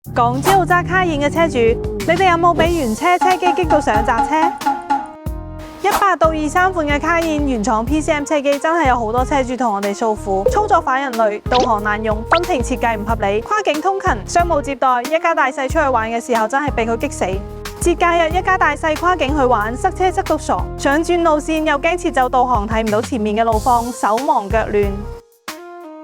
港珠澳揸卡宴嘅車主，你哋有冇俾原車車機激到想砸車？18到23款嘅卡宴原廠 PCM 車機真係有好多車主同我哋訴苦，操作反人類，導航難用，分屏設計唔合理，跨境通勤、商務接待，一家大細出去玩嘅時候真係俾佢激死。節假日一家大細跨境去玩，塞車塞到傻，想轉路線又驚切走導航睇唔到前面嘅路況，手忙腳亂。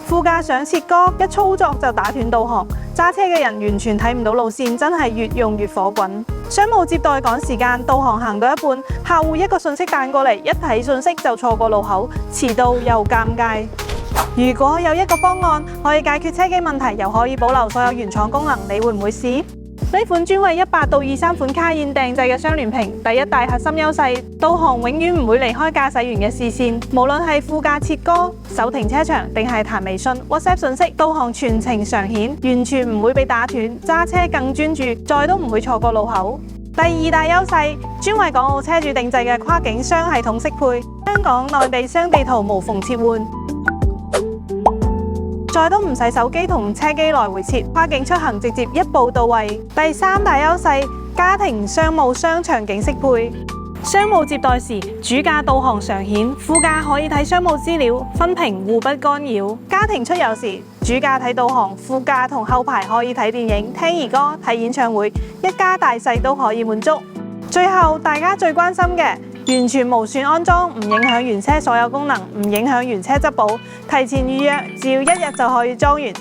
副駕想切歌，一操作就打斷導航，揸車嘅人完全睇唔到路線，真係越用越火滾。商務接待趕時間，導航行到一半，客戶一個信息彈過嚟，一睇信息就錯過路口，遲到又尷尬。如果有一個方案可以解決車機問題，又可以保留所有原廠功能，你會唔會試？呢款專為18到23款卡宴訂製嘅雙聯屏，第一大核心優勢，導航永遠唔會離開駕駛員嘅視線，無論係副駕切歌、手停車場定係彈微信、WhatsApp 信息，導航全程常顯，完全唔會被打斷，揸車更專注，再都唔會錯過路口。第二大優勢，專為港澳車主定製嘅跨境雙系統適配，香港、內地雙地圖無縫切換。再都唔使手機同車機來回切，跨境出行直接一步到位。第三大優勢，家庭、商務雙場景適配。商務接待時，主駕導航常顯，副駕可以睇商務資料，分屏互不干擾。家庭出遊時，主駕睇導航，副駕同後排可以睇電影、聽兒歌、睇演唱會，一家大細都可以滿足。最後，大家最關心嘅，完全無損安裝，唔影響原車所有功能，唔影響原車質保，提前預約，只要1日就可以裝完。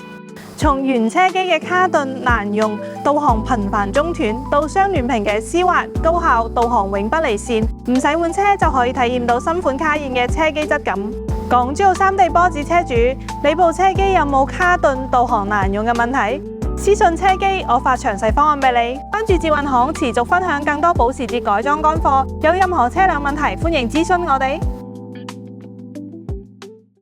從原車機嘅卡頓難用，導航頻繁中斷，到雙聯屏嘅絲滑高效，導航永不離線，唔使換車就可以體驗到新款卡宴嘅車機質感。港珠澳3地波子車主，你部車機有冇卡頓導航難用嘅問題？私信車機，我發詳細方案俾你。關注捷運行，持續分享更多保時捷改裝乾貨。有任何車輛問題，歡迎諮詢我哋。